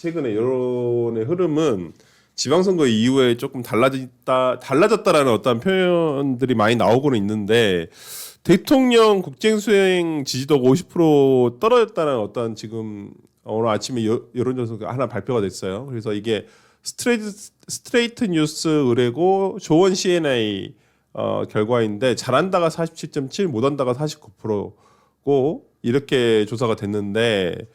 최근에 여론의 흐름은 지방선거 이후에 조금 달라졌다라는 어떤 표현들이 많이 나오고는 있는데 대통령 국정수행 지지도가 50% 떨어졌다는 어떤 지금 오늘 아침에 여론조사가 하나 발표가 됐어요. 그래서 이게 스트레이트 뉴스 의뢰고 조원 CNI 결과인데 잘한다가 47.7, 못한다가 49%고 이렇게 조사가 됐는데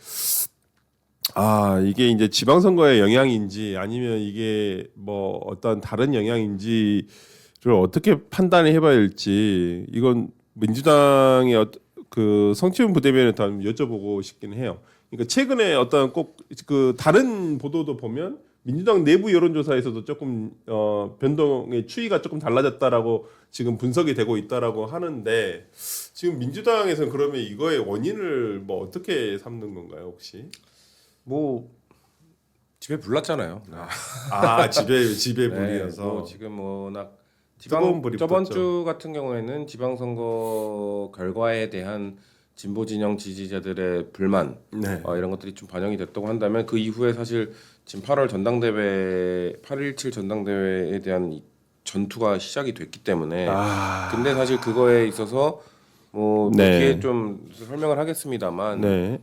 이게 이제 지방선거의 영향인지 아니면 이게 뭐 어떤 다른 영향인지를 어떻게 판단을 해봐야 될지 이건 민주당의 그 성취문 부대변인한테 한번 여쭤보고 싶긴 해요. 그러니까 최근에 어떤 꼭 그 다른 보도도 보면 민주당 내부 여론조사에서도 조금 변동의 추이가 조금 달라졌다라고 지금 분석이 되고 있다라고 하는데 지금 민주당에서는 그러면 이거의 원인을 뭐 어떻게 삼는 건가요, 혹시? 뭐 집에 불났잖아요. 집에 네, 불이어서 뭐 지금 워낙 뜨거운 불이 저번 붙었죠. 주 같은 경우에는 지방선거 결과에 대한 진보 진영 지지자들의 불만 네. 이런 것들이 좀 반영이 됐다고 한다면 그 이후에 사실 지금 8월 전당대회 8.17 전당대회에 대한 이 전투가 시작이 됐기 때문에 근데 사실 그거에 있어서 뭐 네. 뒤에 좀 설명을 하겠습니다만 네.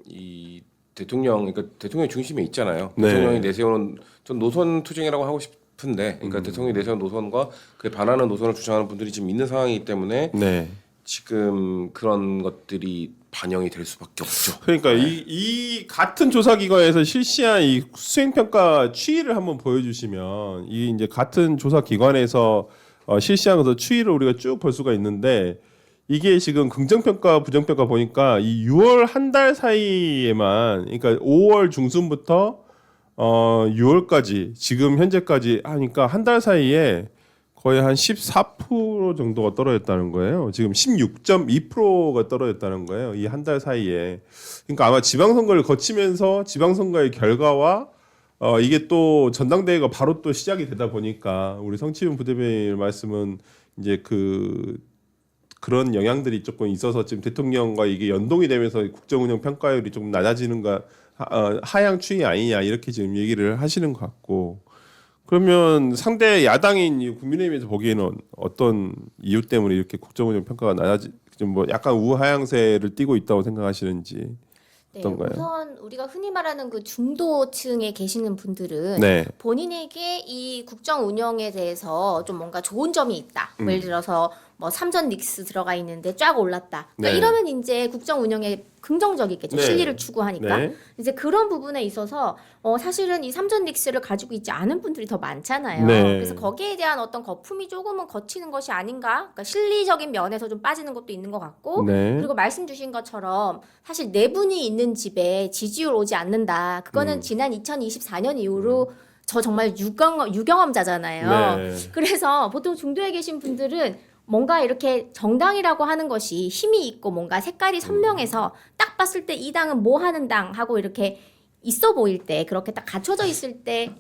이 그러니까 대통령 중심에 있잖아요. 네. 대통령이 내세우는 전 노선 투쟁이라고 하고 싶은데, 그러니까 대통령이 내세운 노선과 그에 반하는 노선을 주장하는 분들이 지금 있는 상황이기 때문에 네. 지금 그런 것들이 반영이 될 수밖에 없죠. 그러니까 이 같은 조사기관에서 실시한 이 수행평가 추이를 한번 보여주시면 이 이제 같은 조사기관에서 실시한 것도 추이를 우리가 쭉 볼 수가 있는데 이게 지금 긍정평가 부정평가 보니까 이 6월 한 달 사이에만 그러니까 5월 중순부터 6월까지 지금 현재까지 하니까 한 달 사이에 거의 한 14% 정도가 떨어졌다는 거예요. 지금 16.2%가 떨어졌다는 거예요. 이 한 달 사이에. 그러니까 아마 지방선거를 거치면서 지방선거의 결과와 이게 또 전당대회가 바로 또 시작이 되다 보니까 우리 성취윤 부대변인 말씀은 이제 그런 영향들이 조금 있어서 지금 대통령과 이게 연동이 되면서 국정운영 평가율이 조금 낮아지는가 하향 추이 아니냐 이렇게 지금 얘기를 하시는 것 같고 그러면 상대 야당인 이 국민의힘에서 보기에는 어떤 이유 때문에 이렇게 국정운영 평가가 좀 약간 우하향세를 띠고 있다고 생각하시는지 어떤가요? 우선 우리가 흔히 말하는 그 중도층에 계시는 분들은 네. 본인에게 이 국정 운영에 대해서 좀 뭔가 좋은 점이 있다. 예를 들어서 뭐 삼전 닉스 들어가 있는데 쫙 올랐다. 그러니까 네. 이러면 이제 국정 운영에 긍정적이겠죠. 네. 실리를 추구하니까. 네. 이제 그런 부분에 있어서 사실은 이 삼전 닉스를 가지고 있지 않은 분들이 더 많잖아요. 네. 그래서 거기에 대한 어떤 거품이 조금은 거치는 것이 아닌가. 그러니까 실리적인 면에서 좀 빠지는 것도 있는 것 같고 네. 그리고 말씀 주신 것처럼 사실 네 분이 있는 집에 지지율 오지 않는다. 그거는 지난 2024년 이후로 저 정말 유경험자잖아요. 네. 그래서 보통 중도에 계신 분들은 뭔가 이렇게 정당이라고 하는 것이 힘이 있고 뭔가 색깔이 선명해서 딱 봤을 때 이 당은 뭐 하는 당 하고 이렇게 있어 보일 때 그렇게 딱 갖춰져 있을 때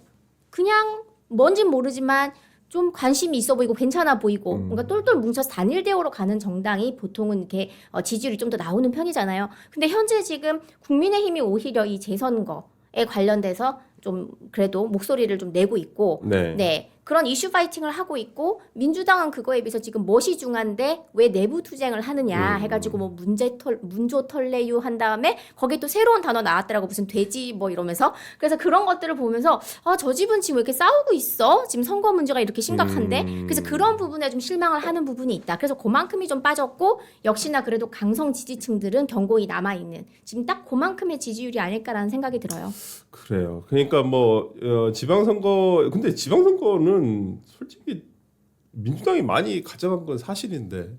그냥 뭔진 모르지만 좀 관심이 있어 보이고 괜찮아 보이고 뭔가 똘똘 뭉쳐서 단일 대우로 가는 정당이 보통은 이렇게 지지율이 좀 더 나오는 편이잖아요. 근데 현재 지금 국민의힘이 오히려 이 재선거에 관련돼서 좀 그래도 목소리를 좀 내고 있고 네. 그런 이슈 파이팅을 하고 있고 민주당은 그거에 비해서 지금 멋이 중한데 왜 내부 투쟁을 하느냐 해가지고 뭐 문조 털레유 한 다음에 거기에 또 새로운 단어 나왔더라고 무슨 돼지 뭐 이러면서 그래서 그런 것들을 보면서 저 집은 지금 왜 이렇게 싸우고 있어 지금 선거 문제가 이렇게 심각한데 그래서 그런 부분에 좀 실망을 하는 부분이 있다. 그래서 그만큼이 좀 빠졌고 역시나 그래도 강성 지지층들은 견고히 남아있는 지금 딱 그만큼의 지지율이 아닐까라는 생각이 들어요. 그래요. 그러니까 뭐 지방선거 근데 지방선거는 솔직히 민주당이 많이 가져간 건 사실인데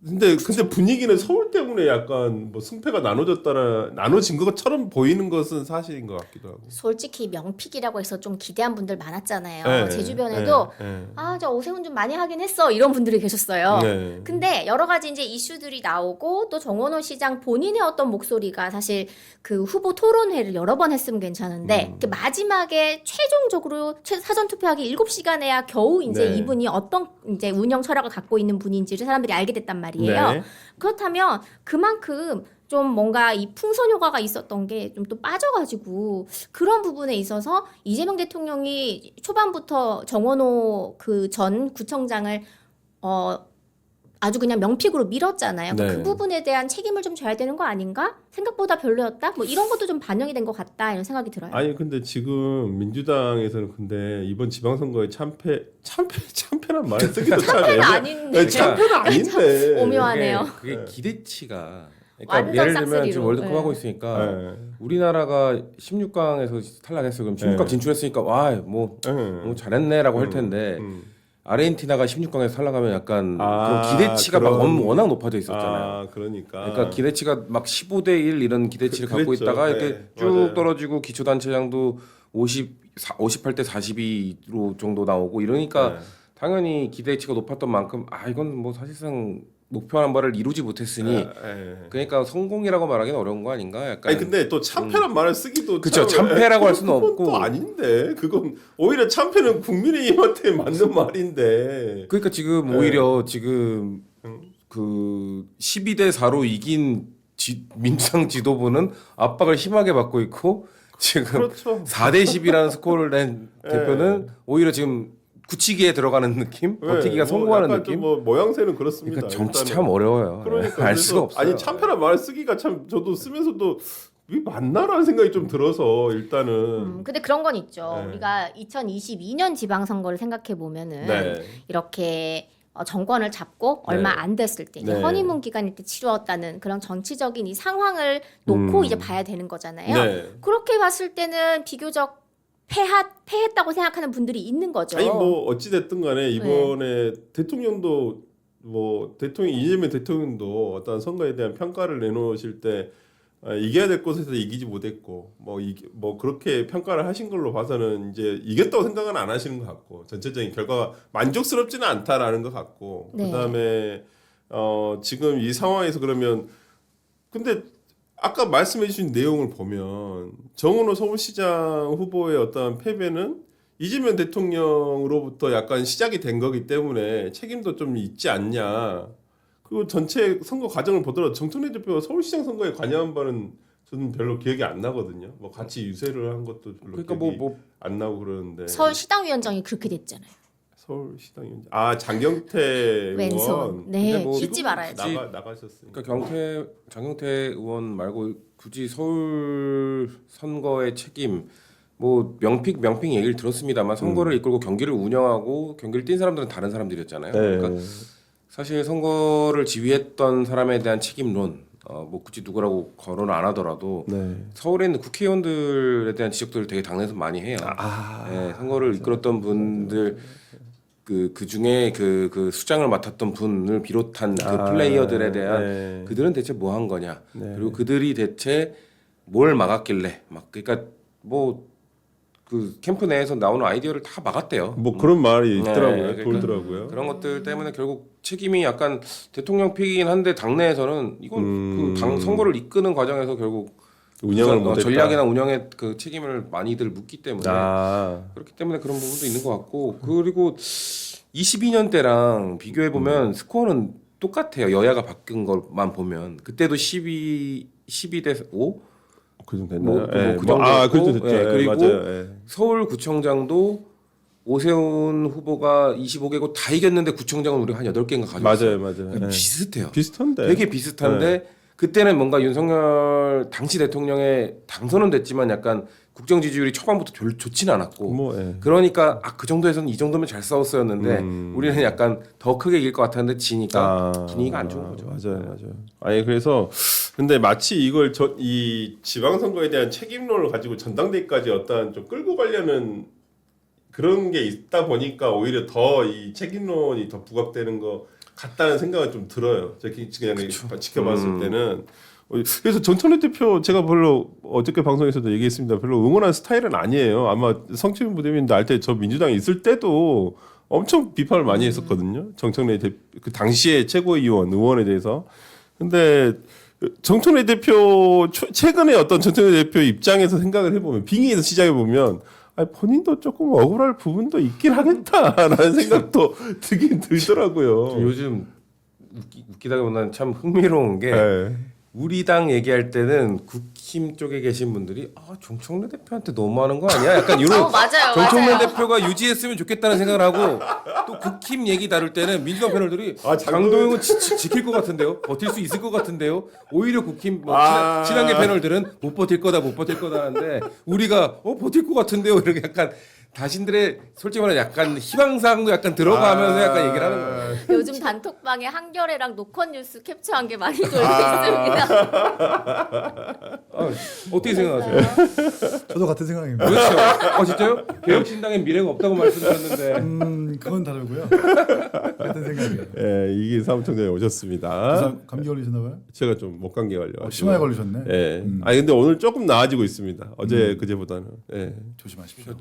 근데 분위기는 서울 때문에 약간 뭐 승패가 나눠진 것처럼 보이는 것은 사실인 것 같기도 하고. 솔직히 명픽이라고 해서 좀 기대한 분들 많았잖아요. 네, 제 주변에도 네. 저 오세훈 좀 많이 하긴 했어 이런 분들이 계셨어요. 네. 근데 여러 가지 이제 이슈들이 나오고 또 정원호 시장 본인의 어떤 목소리가 사실 그 후보 토론회를 여러 번 했으면 괜찮은데 이렇게 마지막에 최종적으로 사전 투표하기 7시간에야 겨우 이제 네. 이분이 어떤 이제 운영 철학을 갖고 있는 분인지를 사람들이 알게 됐단 말이에요. 네. 그렇다면 그만큼 좀 뭔가 이 풍선 효과가 있었던 게 좀 또 빠져가지고 그런 부분에 있어서 이재명 대통령이 초반부터 정원호 그 전 구청장을 아주 그냥 명픽으로 밀었잖아요. 네. 그 부분에 대한 책임을 좀 져야 되는 거 아닌가? 생각보다 별로였다? 뭐 이런 것도 좀 반영이 된 것 같다 이런 생각이 들어요. 아니 근데 지금 민주당에서는 근데 이번 지방선거에 참패란 말을 쓰기도 참 참패는 아닌데. 아니, 참패는 아닌데. 오묘하네요. 그게 기대치가 완전 예를 들면 싹쓸이로. 지금 월드컵 네. 하고 있으니까 네. 우리나라가 16강에서 탈락했어요. 그럼 16강 네. 진출했으니까 뭐 잘했네라고 할 텐데 아르헨티나가 16강에서 탈락하면 약간 그런 기대치가 막 워낙 높아져 있었잖아요. 아, 그러니까. 그러니까 기대치가 막 15대 1 이런 기대치를 갖고 그랬죠. 있다가 이렇게 네, 쭉 맞아요. 떨어지고 기초단체장도 58대 42로 정도 나오고 이러니까 네. 당연히 기대치가 높았던 만큼 이건 뭐 사실상 목표한 바를 이루지 못했으니 네. 그러니까 성공이라고 말하기는 어려운 거 아닌가? 약간 아니 근데 또 참패란 말을 쓰기도 그쵸, 참- 참패라고 할 수는 그건 없고. 또 아닌데 그건 오히려 참패는 국민의힘한테 맞는 말인데. 그러니까 지금 네. 오히려 지금 그 12대 4로 이긴 민주당 지도부는 압박을 심하게 받고 있고 지금 그렇죠. 4대 10이라는 스코어를 낸 네. 대표는 오히려 지금 굳히기에 들어가는 느낌, 버티기가 성공하는 약간 느낌. 좀 뭐 모양새는 그렇습니다. 그러니까 정치 일단은. 참 어려워요. 그러니까 알 그래서 수가 없어요. 아니 참패란 말을 쓰기가 참 저도 쓰면서도 이게 맞나라는 생각이 좀 들어서 일단은 근데 그런 건 있죠. 네. 우리가 2022년 지방선거를 생각해 보면은 네. 이렇게 정권을 잡고 얼마 안 됐을 때 이제 네. 허니문 기간일 때 치루었다는 그런 정치적인 이 상황을 놓고 이제 봐야 되는 거잖아요. 네. 그렇게 봤을 때는 비교적 패했다고 생각하는 분들이 있는 거죠. 아니 뭐 어찌 됐든 간에 이번에 대통령도 뭐 대통령 이재명 대통령도 어떤 선거에 대한 평가를 내놓으실 때 이겨야 될 곳에서 이기지 못했고 뭐 그렇게 평가를 하신 걸로 봐서는 이제 이겼다고 생각은 안 하시는 것 같고 전체적인 결과가 만족스럽지는 않다라는 것 같고 네. 그다음에 지금 이 상황에서 그러면 근데 아까 말씀해주신 내용을 보면 정은호 서울시장 후보의 어떤 패배는 이재명 대통령으로부터 약간 시작이 된 거기 때문에 책임도 좀 있지 않냐. 그리고 전체 선거 과정을 보더라도 정청래 대표가 서울시장 선거에 관여한 바는 저는 별로 기억이 안 나거든요. 뭐 같이 유세를 한 것도 별로 그러니까 기억이 뭐 안 나고 그러는데. 서울시당위원장이 그렇게 됐잖아요. 서울시당위원장 장경태 왼손. 의원. 네, 근데 뭐 잊지 말아야지. 나가셨으니까. 그러니까 장경태 의원 말고 굳이 서울 선거의 책임 뭐 명픽 얘기를 들었습니다만 선거를 이끌고 경기를 운영하고 경기를 뛴 사람들은 다른 사람들이었잖아요. 네. 그러니까 사실 선거를 지휘했던 사람에 대한 책임론 뭐 굳이 누구라고 거론을 안 하더라도 네. 서울에 있는 국회의원들에 대한 지적들을 되게 당내에서 많이 해요. 네, 선거를 이끌었던 분들 그 중에 그 수장을 맡았던 분을 비롯한 그 플레이어들에 대한 네. 그들은 대체 뭐 한 거냐 네. 그리고 그들이 대체 뭘 막았길래 그러니까 뭐 그 캠프 내에서 나오는 아이디어를 다 막았대요. 뭐 그런 말이 있더라고요. 그러니까 돌더라고요. 그런 것들 때문에 결국 책임이 약간 대통령 픽이긴 한데 당내에서는 이건 그 당 선거를 이끄는 과정에서 결국 운영을 못했다. 전략이나 운영의 그 책임을 많이들 묻기 때문에 그렇기 때문에 그런 부분도 있는 것 같고 그리고 22년 때랑 비교해 보면 스코어는 똑같아요. 여야가 바뀐 것만 보면 그때도 12대 5 그 정도 됐나요? 그 정도였고, 그렇죠 됐죠. 예, 그리고 맞아요. 예. 서울구청장도 오세훈 후보가 25개고 다 이겼는데 구청장은 우리가 한 8개인가 가져왔어요. 맞아요. 예. 비슷해요. 비슷한데. 되게 비슷한데 그때는 뭔가 윤석열 당시 대통령의 당선은 됐지만 약간 국정 지지율이 초반부터 좋지는 않았고 뭐 예. 그러니까 그 정도에서는 이 정도면 잘 싸웠었는데 우리는 약간 더 크게 이길 것 같았는데 지니까 분위기가 안 좋은 거죠. 맞아요. 아니 그래서 근데 마치 이걸 이 지방선거에 대한 책임론을 가지고 전당대회까지 어떤 좀 끌고 가려는 그런 게 있다 보니까 오히려 더 이 책임론이 더 부각되는 것 같다는 생각은 좀 들어요. 제가 그냥 지켜봤을 때는. 그래서 정청래 대표 제가 별로 어저께 방송에서도 얘기했습니다. 별로 응원하는 스타일은 아니에요. 아마 성취민 부대변인도 알 때 저 민주당에 있을 때도 엄청 비판을 많이 했었거든요. 정청래 대표 그 당시에 의원에 대해서. 근데 정청래 대표 최근에 어떤 정청래 대표 입장에서 생각을 해보면 빙의에서 시작해 보면 본인도 조금 억울할 부분도 있긴 하겠다라는 생각도 들긴 들더라고요. 요즘 웃기다기보다는 참 흥미로운 게 네. 우리 당 얘기할 때는 국힘 쪽에 계신 분들이 정청래 대표한테 너무하는 거 아니야? 약간 이런 맞아요, 정청래 맞아요. 대표가 유지했으면 좋겠다는 생각을 하고 또 국힘 얘기 다룰 때는 민주당 패널들이 장동영- 강동영은 지킬 것 같은데요? 버틸 수 있을 것 같은데요? 오히려 국힘 친한계 패널들은 못 버틸 거다 하는데 우리가 버틸 것 같은데요? 이렇게 약간 자신들의 솔직히 말해 약간 희망사항도 약간 들어가면서 약간 얘기를 하는 거예요. 요즘 단톡방에 한겨레랑 노컷 뉴스 캡처한 게 많이 돌고 있습니다. 어떻게 생각하세요? 저도 같은 생각입니다. 그렇죠. 진짜요? 개혁신당에 미래가 없다고 말씀드렸는데. 그건 다르고요. 같은 생각이에요. 예, 이긴 사무총장이 오셨습니다. 부산 감기 걸리셨나 봐요? 제가 좀 목감기 걸려. 심하게 걸리셨네. 예. 아니 근데 오늘 조금 나아지고 있습니다. 어제 그제보다는. 예. 조심하십시오.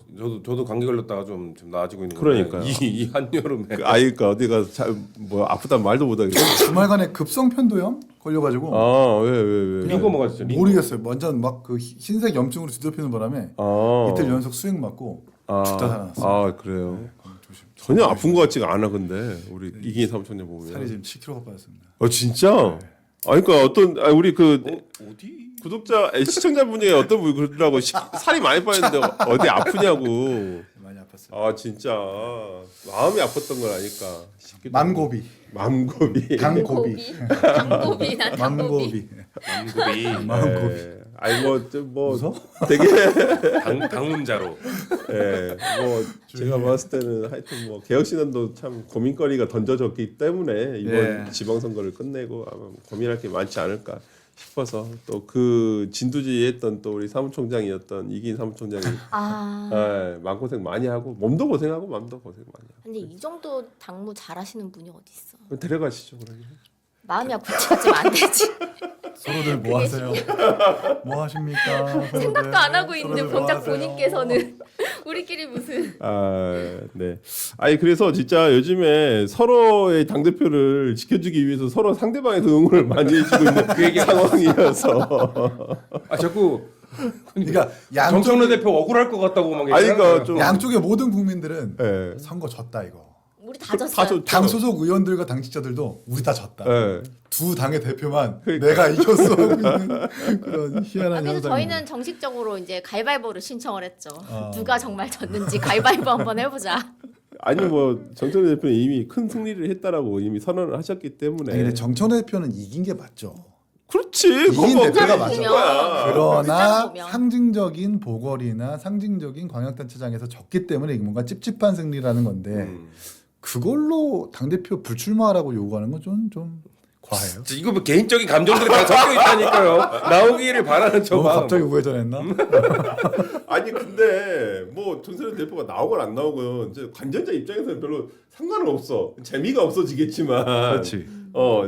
저도 감기 걸렸다가 좀 나아지고 있는 그러니까요. 건데 이 한여름에 아이가 어디가 뭐 아프다는 말도 못 하겠어. 주말간에 급성 편도염 걸려가지고 왜? 링거 먹었죠. 모르겠어요. 완전 막 그 흰색 염증으로 뒤덮이는 바람에 이틀 연속 수액 맞고 죽다 살아났어요. 그래요. 조심. 전혀 아픈 것 같지가 않아 근데 우리 이긴 사무총장 보면. 살이 지금 7kg가 빠졌습니다. 진짜? 그러니까 우리 그 어디? 구독자 시청자분 중에 어떤 분이 그러더라고 살이 많이 빠졌는데 어디 아프냐고. 많이 아팠어요. 진짜 마음이 아팠던 걸 아니까. 맘고비, 맘고비. 강고비, 당고비나 당고비. 맘고비, 망고비 맘고비. 뭐 웃어? 되게 당문자로. 뭐 제가 봤을 때는 하여튼 뭐 개혁신당도 참 고민거리가 던져졌기 때문에 이번 지방선거를 끝내고 아마 고민할 게 많지 않을까 싶어서 또 그 진두지휘 했던 또 우리 사무총장이었던 이긴 사무총장이 마음고생 많이 하고 몸도 고생하고 마음도 고생 많이 하고. 근데 이 정도 당무 잘하시는 분이 어디 있어? 데려가시죠 그러면. 마음이 아프지 안 되지. 서로들 뭐 하세요? 뭐 하십니까? 서로들? 생각도 안 하고 있는데 서로들 뭐 정작 하세요? 본인께서는 우리끼리 무슨. 네. 그래서 진짜 요즘에 서로의 당 대표를 지켜주기 위해서 서로 상대방에서 응원을 많이 해주고 있는 그 얘기 상황이어서. 자꾸 그러니까 정청래 대표 억울할 것 같다고 막 그러니까 좀 양쪽의 모든 국민들은 예. 선거 졌다 이거. 우리 다 졌어요. 졌죠. 당 소속 의원들과 당직자들도 우리 다 졌다. 예. 두 당의 대표만 내가 이겼어 하고 있는 그런 희한한 그래서 현상이. 저희는 정식적으로 이제 가위바위보를 신청을 했죠. 누가 정말 졌는지 가위바위보 한번 해보자. 뭐 정청래 대표는 이미 큰 승리를 했다라고 이미 선언을 하셨기 때문에. 아니, 근데 정청래 대표는 이긴 게 맞죠. 그렇지. 이긴 그거 대표가 그래, 맞아. 이긴 거야. 숫자로 그러나 보면. 상징적인 보궐이나 상징적인 광역단체장에서 졌기 때문에 이게 뭔가 찝찝한 승리라는 건데 그걸로 당대표 불출마하라고 요구하는 건 좀 과해요. 이거 뭐 개인적인 감정들이 다 섞여 있다니까요. 나오기를 바라는 저 너무 마음. 갑자기 우회전했나? 근데 뭐 정세현 대표가 나오건 안 나오건 이제 관전자 입장에서는 별로 상관은 없어. 재미가 없어지겠지만. 그렇지.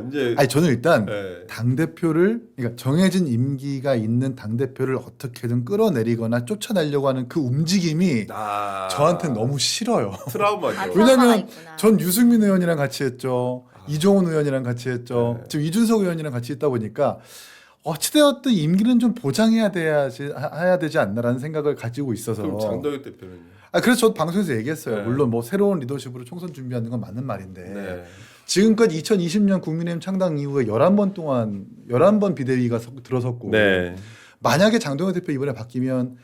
이제. 아니 저는 일단 네. 당 대표를 그러니까 정해진 임기가 있는 당 대표를 어떻게든 끌어내리거나 쫓아내려고 하는 그 움직임이 저한테는 너무 싫어요. 트라우마죠. 트라우마가 왜냐면 있구나. 전 유승민 의원이랑 같이 했죠. 이종훈 의원이랑 같이 했죠. 지금 이준석 의원이랑 같이 있다 보니까 어찌되었든 임기는 좀 보장해야 해야 되지 않나라는 생각을 가지고 있어서. 그럼 장동혁 대표는요? 그래서 저도 방송에서 얘기했어요. 네. 물론 뭐 새로운 리더십으로 총선 준비하는 건 맞는 말인데 네. 지금까지 2020년 국민의힘 창당 이후에 11번 동안 11번 비대위가 들어섰고 네. 만약에 장동혁 대표 이번에 바뀌면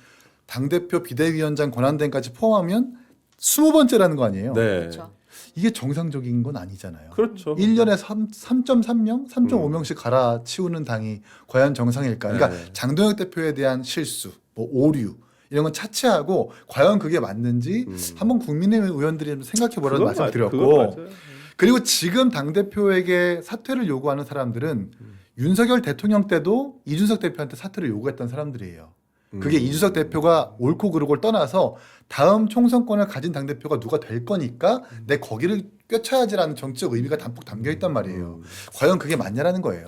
당대표 비대위원장 권한대행까지 포함하면 20번째라는 거 아니에요. 네. 그렇죠. 이게 정상적인 건 아니잖아요. 그렇죠. 1년에 3.3명, 3.5명씩 갈아치우는 당이 과연 정상일까? 그러니까 네. 장동혁 대표에 대한 실수, 뭐 오류 이런 건 차치하고 과연 그게 맞는지 한번 국민의힘 의원들이 좀 생각해 보라는 그건 말씀드렸고 그건 맞아요. 그리고 지금 당 대표에게 사퇴를 요구하는 사람들은 윤석열 대통령 때도 이준석 대표한테 사퇴를 요구했던 사람들이에요. 그게 이준석 대표가 옳고 그르고를 떠나서 다음 총선권을 가진 당 대표가 누가 될 거니까 내 거기를 꿰차야지라는 정치적 의미가 담뿍 담겨 있단 말이에요. 과연 그게 맞냐라는 거예요.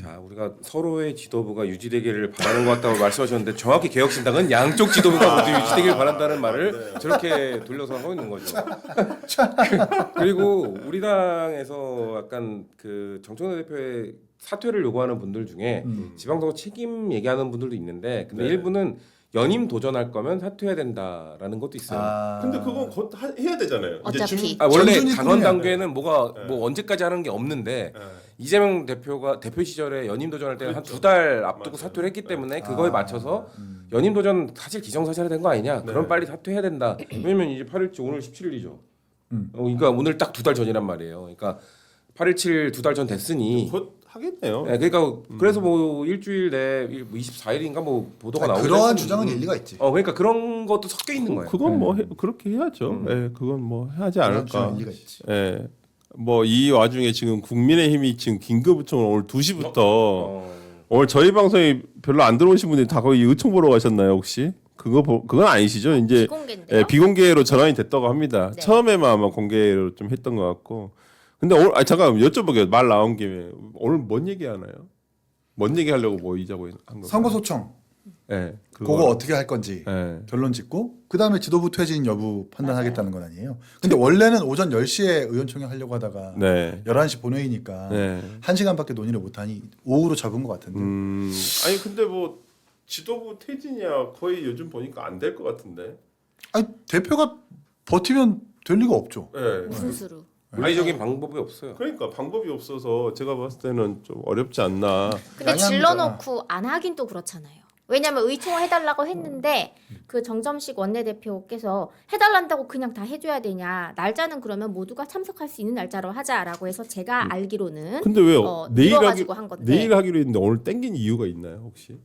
자, 우리가 서로의 지도부가 유지되기를 바라는 것 같다고 말씀하셨는데 정확히 개혁신당은 양쪽 지도부가 모두 유지되기를 바란다는 말을 저렇게 돌려서 하고 있는 거죠. 그리고 우리 당에서 약간 그 정청래 대표의 사퇴를 요구하는 분들 중에 지방선거 책임 얘기하는 분들도 있는데 근데 네. 일부는 연임 도전할 거면 사퇴해야 된다라는 것도 있어요. 근데 그건 해야 되잖아요. 이제 어차피. 원래 전준이 당원 꾸리면 단계는 뭐 언제까지 하는 게 없는데 이재명 대표가 대표 시절에 연임 도전할 때는 한 2달 앞두고 맞아요. 사퇴를 했기 때문에 그거에 맞춰서 연임 도전 사실 기정사실화된 거 아니냐? 그럼 빨리 사퇴해야 된다. 왜냐면 이제 8일째 오늘 17일이죠. 그러니까 오늘 딱 2달 전이란 말이에요. 그러니까 8.17 2달 전 됐으니 곧 하겠네요. 네, 그러니까 그래서 뭐 일주일 내 24일인가 뭐 보도가 나오고 그러한 주장은 일리가 있지. 그러니까 그런 것도 섞여 있는 거예요. 그건 뭐 그렇게 해야죠. 예, 그건 뭐 하지 그러한 않을까. 주장은 일리가 있지. 예. 뭐 이 와중에 지금 국민의힘이 지금 긴급 의총을 오늘 2시부터 오늘 저희 방송에 별로 안 들어오신 분들이 다 거기 의총 보러 가셨나요 혹시? 그건 아니시죠? 이제 비공개인데요. 예, 비공개로 전환이 됐다고 합니다. 네. 처음에만 아마 공개로 좀 했던 것 같고. 근데 오늘 잠깐 여쭤볼게요. 말 나온 김에 오늘 뭔 얘기 하나요? 뭔 얘기 하려고 모이자고 한 건가요? 선거 소청 예. 그거 어떻게 할 건지 예. 결론 짓고 그 다음에 지도부 퇴진 여부 판단하겠다는 건 아니에요. 근데 원래는 오전 10시에 의원총회 하려고 하다가 네. 11시 본회의니까 네. 1시간밖에 논의를 못하니 오후로 잡은 것 같은데. 아니 근데 뭐 지도부 퇴진이야 거의 요즘 보니까 안 될 것 같은데. 아니 대표가 버티면 될 리가 없죠. 예. 무슨 수로? 합리적인 방법이 없어요. 그러니까 방법이 없어서 제가 봤을 때는 좀 어렵지 않나. 근데 양양이잖아. 질러놓고 안 하긴 또 그렇잖아요. 왜냐면 의총을 해달라고 했는데 그 정점식 원내대표께서 해달란다고 그냥 다 해줘야 되냐. 날짜는 그러면 모두가 참석할 수 있는 날짜로 하자라고 해서 제가 알기로는 근데 왜 내일 미뤄가지고 한 건데. 내일 하기로 했는데 오늘 땡긴 이유가 있나요 혹시?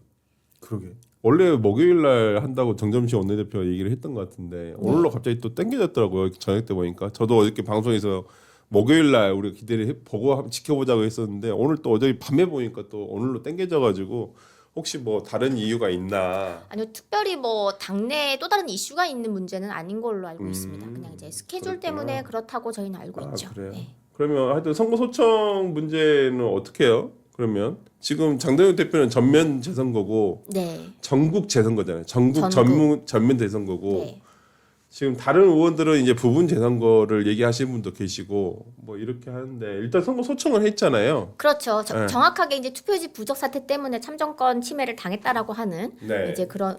그러게. 원래 목요일 날 한다고 정점식 원내대표가 얘기를 했던 것 같은데 오늘로 갑자기 또 땡겨졌더라고요. 저녁 때 보니까 저도 어저께 방송에서 목요일 날 우리가 기대를 보고 지켜보자고 했었는데 오늘 또 어제 밤에 보니까 또 오늘로 땡겨져가지고 혹시 뭐 다른 이유가 있나? 아니요, 특별히 뭐 당내에 또 다른 이슈가 있는 문제는 아닌 걸로 알고 있습니다. 그냥 이제 스케줄 그렇구나. 때문에 그렇다고 저희는 알고 있죠. 그래요. 네. 그러면 하여튼 선거 소청 문제는 어떻게 해요? 그러면 지금 장동영 대표는 전면 재선거고 네. 전국 재선거잖아요. 전국 전면 재선거고 네. 지금 다른 의원들은 이제 부분 재선거를 얘기하시는 분도 계시고 뭐 이렇게 하는데 일단 선거 소청을 했잖아요. 그렇죠. 네. 정확하게 이제 투표지 부적 사태 때문에 참정권 침해를 당했다라고 하는 네. 이제 그런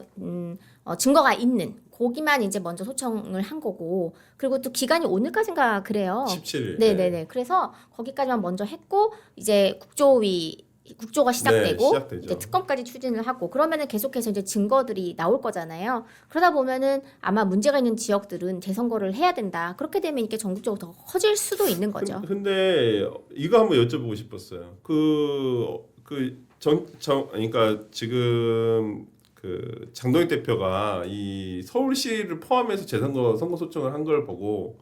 증거가 있는 거기만 이제 먼저 소청을 한 거고 그리고 또 기간이 오늘까지인가 그래요. 17일. 네네네. 그래서 거기까지만 먼저 했고 이제 국조가 시작되고 시작되죠. 이제 특검까지 추진을 하고 그러면은 계속해서 이제 증거들이 나올 거잖아요. 그러다 보면은 아마 문제가 있는 지역들은 재선거를 해야 된다. 그렇게 되면 이게 전국적으로 더 커질 수도 있는 거죠. 근데 이거 한번 여쭤보고 싶었어요. 그러니까 지금 그 장동익 대표가 이 서울시를 포함해서 선거 소청을 한 걸 보고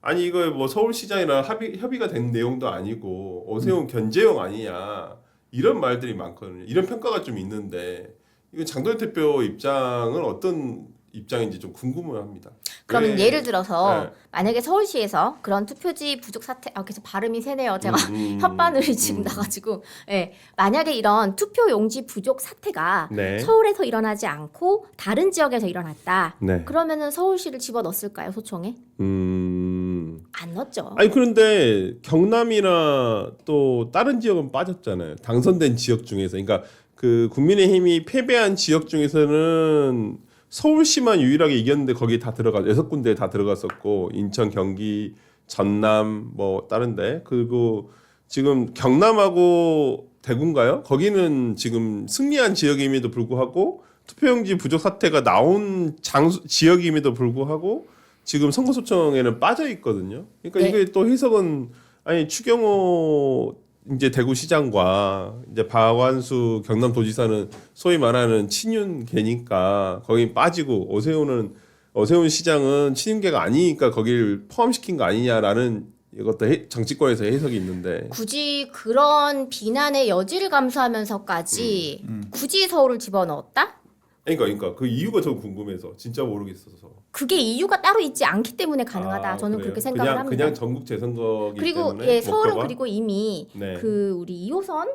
아니 이거 뭐 서울시장이랑 협의가 된 내용도 아니고 오세훈 견제용 아니냐 이런 말들이 많거든요. 이런 평가가 좀 있는데 이거 장동익 대표 입장은 어떤 입장인지 좀 궁금합니다. 그러면 왜- 예를 들어서 네. 만약에 서울시에서 그런 투표지 부족 사태, 계속 발음이 새네요. 제가 혓바늘이 지금 나가지고, 예, 만약에 이런 투표용지 부족 사태가 네. 서울에서 일어나지 않고 다른 지역에서 일어났다. 네. 그러면은 서울시를 집어 넣었을까요, 소총에? 안 넣었죠. 아니 그런데 경남이나 또 다른 지역은 빠졌잖아요. 당선된 지역 중에서, 그러니까 그 국민의힘이 패배한 지역 중에서는 서울시만 유일하게 이겼는데 거기에 다 6군데에 다 들어갔었고 인천, 경기, 전남 뭐 다른데 그리고 지금 경남하고 대구인가요? 거기는 지금 승리한 지역임에도 불구하고 투표용지 부족 사태가 나온 지역임에도 불구하고 지금 선거소청에는 빠져 있거든요. 그러니까 네. 이게 또 해석은 아니 추경호 이제 대구시장과 이제 박완수 경남도지사는 소위 말하는 친윤계니까 거기 빠지고 오세훈 시장은 친윤계가 아니니까 거기를 포함시킨 거 아니냐라는 이것도 정치권에서 해석이 있는데 굳이 그런 비난의 여지를 감수하면서까지 굳이 서울을 집어넣었다? 그러니까 그 이유가 저 궁금해서 진짜 모르겠어서 그게 이유가 따로 있지 않기 때문에 가능하다. 저는 그래요? 그렇게 생각을 합니다. 그냥 전국 재선거기 그리고 때문에 예, 서울은 목표가? 그리고 이미 네. 그 우리 이호선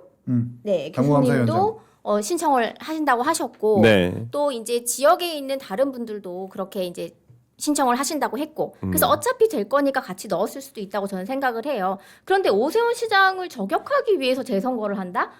네, 당무감사 교수님도 신청을 하신다고 하셨고 네. 또 이제 지역에 있는 다른 분들도 그렇게 이제 신청을 하신다고 했고 그래서 어차피 될 거니까 같이 넣었을 수도 있다고 저는 생각을 해요. 그런데 오세훈 시장을 저격하기 위해서 재선거를 한다?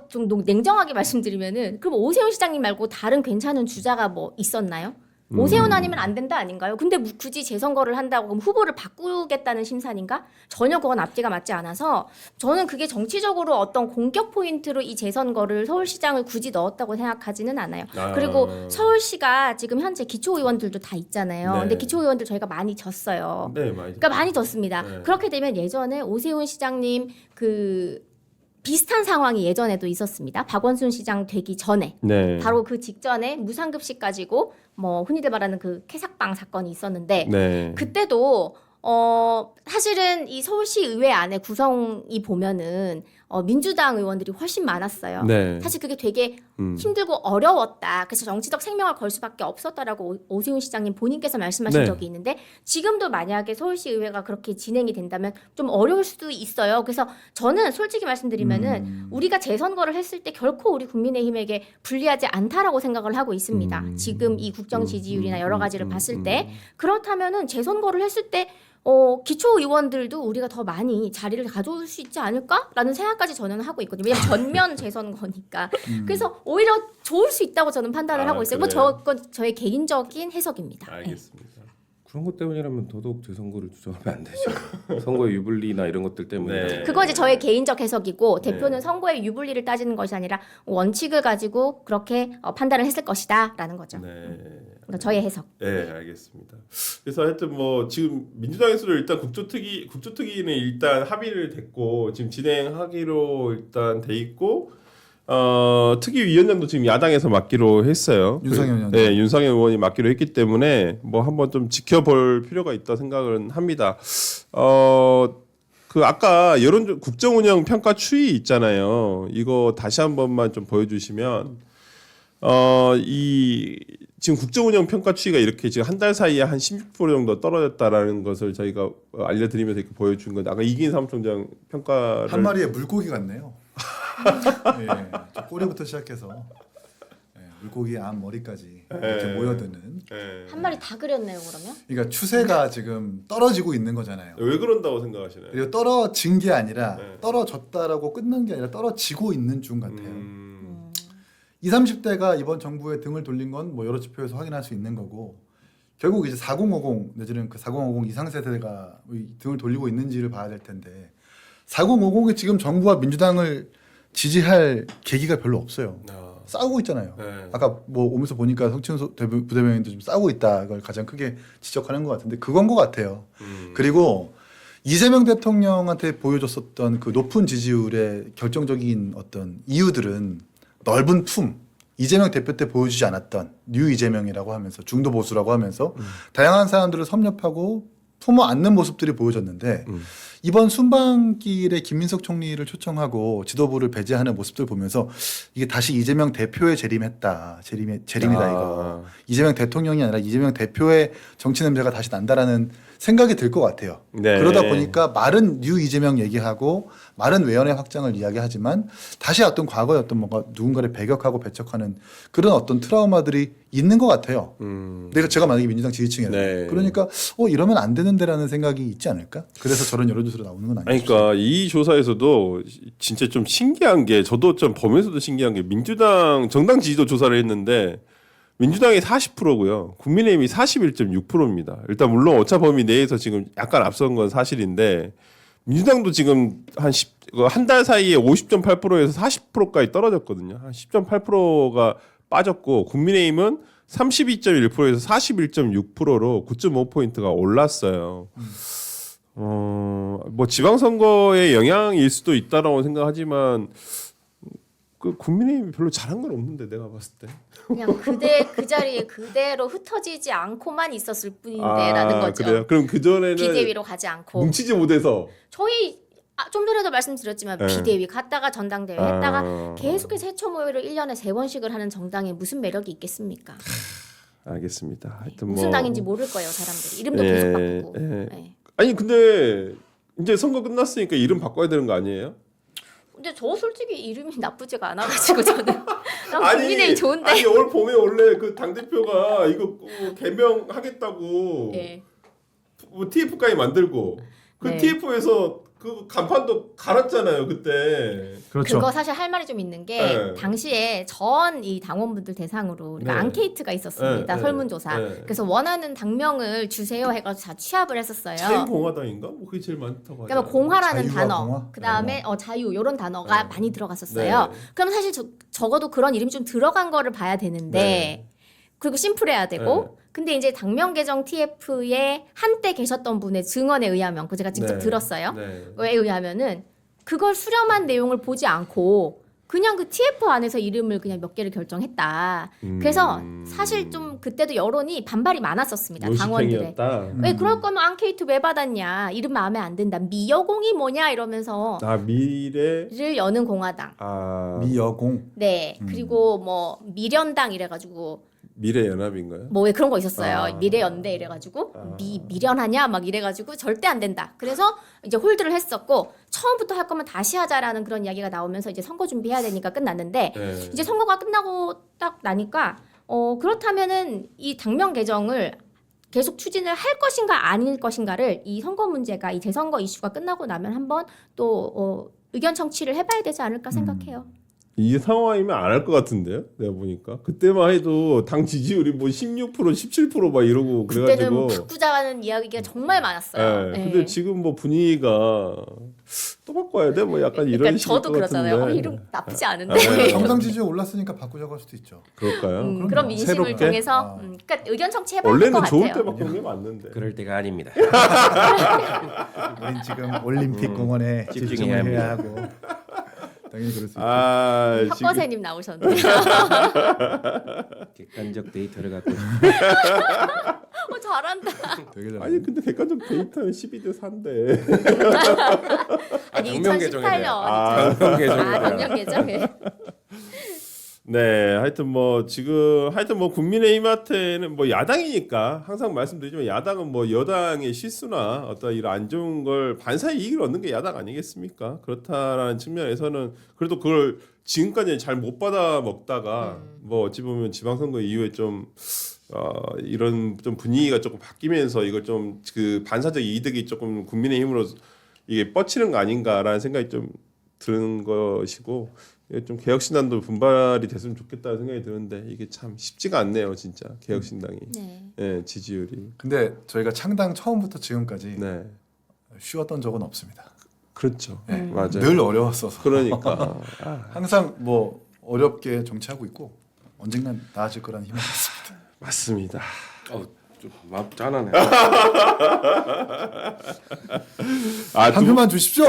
좀 냉정하게 말씀드리면은 그럼 오세훈 시장님 말고 다른 괜찮은 주자가 뭐 있었나요? 오세훈 아니면 안 된다 아닌가요? 근데 굳이 재선거를 한다고 그럼 후보를 바꾸겠다는 심산인가? 전혀 그건 앞뒤가 맞지 않아서 저는 그게 정치적으로 어떤 공격 포인트로 이 재선거를 서울시장을 굳이 넣었다고 생각하지는 않아요. 그리고 서울시가 지금 현재 기초의원들도 다 있잖아요. 네. 근데 기초의원들 저희가 많이 졌어요. 네, 많이. 그러니까 많이 졌습니다. 네. 그렇게 되면 예전에 오세훈 시장님 그 비슷한 상황이 예전에도 있었습니다. 박원순 시장 되기 전에 네. 바로 그 직전에 무상급식 가지고 뭐 흔히들 말하는 그 캐삭방 사건이 있었는데 네. 그때도 사실은 이 서울시 의회 안에 구성이 보면은 민주당 의원들이 훨씬 많았어요. 네. 사실 그게 되게 힘들고 어려웠다. 그래서 정치적 생명을 걸 수밖에 없었다라고 오세훈 시장님 본인께서 말씀하신 네. 적이 있는데 지금도 만약에 서울시 의회가 그렇게 진행이 된다면 좀 어려울 수도 있어요. 그래서 저는 솔직히 말씀드리면은 우리가 재선거를 했을 때 결코 우리 국민의힘에게 불리하지 않다라고 생각을 하고 있습니다. 지금 이 국정 지지율이나 여러 가지를 봤을 때 그렇다면은 재선거를 했을 때 기초 의원들도 우리가 더 많이 자리를 가져올 수 있지 않을까라는 생각까지 저는 하고 있거든요. 왜냐면 전면 재선거니까. 그래서 오히려 좋을 수 있다고 저는 판단을 하고 있어요. 뭐 그래요? 저건 저의 개인적인 해석입니다. 네. 알겠습니다. 그런 것 때문이라면 더더욱 재선거를 주장하면 안 되죠. 선거의 유불리나 이런 것들 때문에. 네. 그거 이제 저의 개인적 해석이고 네. 대표는 선거의 유불리를 따지는 것이 아니라 원칙을 가지고 그렇게 판단을 했을 것이다라는 거죠. 네. 그러니까 저의 해석. 네, 알겠습니다. 그래서 하여튼 뭐 지금 민주당에서도 일단 국조특위는 일단 합의를 됐고 지금 진행하기로 일단 돼 있고 특위위원장도 지금 야당에서 맡기로 했어요. 윤상현 의원. 네, 윤상현 의원이 맡기로 했기 때문에 뭐 한번 좀 지켜볼 필요가 있다 생각은 합니다. 그 아까 국정운영 평가 추이 있잖아요. 이거 다시 한 번만 좀 보여주시면 이 지금 국정운영 평가 추이가 이렇게 지금 한 달 사이에 한 16% 정도 떨어졌다라는 것을 저희가 알려드리면서 이렇게 보여준 건데 아까 이기인 사무총장 평가를 한 마리의 물고기 같네요. 예, 저 꼬리부터 시작해서 물고기 앞 머리까지 이렇게 모여드는. 네. 한 마리 다 그렸네요, 그러면? 그러니까 추세가 지금 떨어지고 있는 거잖아요. 왜 그런다고 생각하시나요? 그리고 떨어진 게 아니라 네. 떨어졌다라고 끝난 게 아니라 떨어지고 있는 중 같아요. 20, 30대가 이번 정부에 등을 돌린 건 뭐 여러 지표에서 확인할 수 있는 거고 결국 이제 4050 내지는 그 4050 이상 세대가 등을 돌리고 있는지를 봐야 될 텐데 4050이 지금 정부와 민주당을 지지할 계기가 별로 없어요. 싸우고 있잖아요. 네. 아까 뭐 오면서 보니까 성춘 부대변인도 좀 싸우고 있다. 걸 가장 크게 지적하는 것 같은데 그건 것 같아요. 그리고 이재명 대통령한테 보여줬었던 그 높은 지지율의 결정적인 어떤 이유들은 넓은 품, 이재명 대표 때 보여주지 않았던 뉴 이재명이라고 하면서 중도 보수라고 하면서 다양한 사람들을 섭렵하고 품어 안는 모습들이 보여졌는데 이번 순방길에 김민석 총리를 초청하고 지도부를 배제하는 모습들 보면서 이게 다시 이재명 대표에 재림했다. 재림이다 이거. 이재명 대통령이 아니라 이재명 대표의 정치 냄새가 다시 난다라는 생각이 들 것 같아요. 네. 그러다 보니까 말은 뉴 이재명 얘기하고 말은 외연의 확장을 이야기하지만 다시 어떤 과거의 어떤 뭔가 누군가를 배격하고 배척하는 그런 어떤 트라우마들이 있는 것 같아요. 제가 만약에 민주당 지지층이라면 네. 그러니까 이러면 안 되는데라는 생각이 있지 않을까? 그래서 저런 여론조사로 나오는 건 아니죠. 그러니까 이 조사에서도 진짜 좀 신기한 게 저도 좀 보면서도 신기한 게 민주당 정당 지지도 조사를 했는데 민주당이 40%고요. 국민의힘이 41.6%입니다. 일단 물론 오차 범위 내에서 지금 약간 앞선 건 사실인데 민주당도 지금 한 달 사이에 50.8%에서 40%까지 떨어졌거든요. 한 10.8%가 빠졌고 국민의힘은 32.1%에서 41.6%로 9.5포인트가 올랐어요. 뭐 지방선거의 영향일 수도 있다라고 생각하지만 그 국민의힘이 별로 잘한 건 없는데 내가 봤을 때. 그냥 그 자리에 그대로 흩어지지 않고만 있었을 뿐인데라는 거죠. 그래요? 그럼 그 전에는 비대위로 가지 않고 뭉치지 못해서 저희 좀 전에도 말씀드렸지만 네. 비대위 갔다가 전당대회 했다가 계속해서 해초 모의를 1년에 3번씩을 하는 정당에 무슨 매력이 있겠습니까? 알겠습니다. 하여튼 무슨 뭐 당인지 모를 거예요, 사람들이. 이름도 계속 바꾸고. 네. 아니 근데 이제 선거 끝났으니까 이름 바꿔야 되는 거 아니에요? 근데 저 솔직히 이름이 나쁘지가 않아가지고 저는 난 국민의힘 좋은데. 아니 올 봄에 원래 그 당 대표가 이거 개명하겠다고 네. 뭐 TF까지 만들고 그 네. TF에서 그 간판도 갈았잖아요 그때. 그렇죠. 그거 사실 할 말이 좀 있는 게 네. 당시에 전 이 당원분들 대상으로 우리가 네. 앙케이트가 있었습니다. 네, 설문조사. 네. 그래서 원하는 당명을 주세요 해가지고 다 취합을 했었어요. 자유공화당인가? 뭐 그게 제일 많다고 하죠. 그러니까 공화라는 자유와 단어, 공화? 그 다음에 자유 이런 단어가 네. 많이 들어갔었어요. 네. 그럼 사실 적어도 그런 이름이 좀 들어간 거를 봐야 되는데 네. 그리고 심플해야 되고 네. 근데 이제 당명 개정 TF에 한때 계셨던 분의 증언에 의하면 그 제가 직접 네. 들었어요. 네. 왜 의하면은 그걸 수렴한 내용을 보지 않고 그냥 그 TF 안에서 이름을 그냥 몇 개를 결정했다. 그래서 사실 좀 그때도 여론이 반발이 많았었습니다. 당원들의. 요식행위였다. 왜 그럴 거면 앙케이트 왜 받았냐? 이름 마음에 안 든다. 미여공이 뭐냐 이러면서 아 미래. 를 여는 공화당. 아 미여공. 네. 그리고 뭐 미련당 이래가지고 미래 연합인가요? 뭐 왜 그런 거 있었어요. 아. 미래연대 이래가지고 미련하냐 막 이래가지고 절대 안 된다. 그래서 이제 홀드를 했었고 처음부터 할 거면 다시 하자라는 그런 이야기가 나오면서 이제 선거 준비해야 되니까 끝났는데 네. 이제 선거가 끝나고 딱 나니까 그렇다면은 이 당명 개정을 계속 추진을 할 것인가 아닐 것인가를 이 선거 문제가 이 재선거 이슈가 끝나고 나면 한번 또 의견 청취를 해봐야 되지 않을까 생각해요. 이 상황이면 안 할 것 같은데요? 내가 보니까 그때만 해도 당 지지율이 뭐 16% 17%막 이러고 그때는 그래가지고. 바꾸자는 이야기가 정말 많았어요. 네. 네. 근데 지금 뭐 분위기가 또 바꿔야 돼? 뭐 약간 이런 그러니까 식일 저도 것 그러잖아요. 같은데. 이름 나쁘지 않은데. 네. 정당 지지율 올랐으니까 바꾸자고 할 수도 있죠. 그럴까요? 그런 민심을 새롭게? 통해서 그러니까 의견 청취해봐야 될 것 원래는 같아요. 좋을 때 바꾸는 게 맞는데. 그럴 때가 아닙니다. 우린 지금 올림픽 공원에 집중해야 집중을 해야 합니다. 하고 당연히 그럴 수 있죠. 아 지금 혁거세님 나오셨네요. 객관적 데이터를 갖고 잘한다. 되게 잘하네. 아니 근데 객관적 데이터는 12대 4인데. 아니 당명 개정에 2018년. 대한 당명 개정에 대한 당명 개정. 네, 하여튼 뭐 지금 하여튼 뭐 국민의힘한테는 뭐 야당이니까 항상 말씀드리지만 야당은 뭐 여당의 실수나 어떤 이런 안 좋은 걸 반사의 이익을 얻는 게 야당 아니겠습니까? 그렇다라는 측면에서는 그래도 그걸 지금까지 잘 못 받아 먹다가 뭐 어찌 보면 지방선거 이후에 좀 이런 좀 분위기가 조금 바뀌면서 이걸 좀 그 반사적 이득이 조금 국민의힘으로 이게 뻗치는 거 아닌가라는 생각이 좀 드는 것이고. 좀 개혁신당도 분발이 됐으면 좋겠다는 생각이 드는데 이게 참 쉽지가 않네요, 진짜 개혁신당이. 네. 네, 지지율이. 근데 저희가 창당 처음부터 지금까지 네, 쉬웠던 적은 없습니다. 그렇죠. 맞아요. 늘 어려웠어서 그러니까 항상 뭐 어렵게 정치하고 있고 언젠간 나아질 거라는 희망이 있습니다. 맞습니다. 좀 마음 짠하네. 아, 한 표만 주십시오.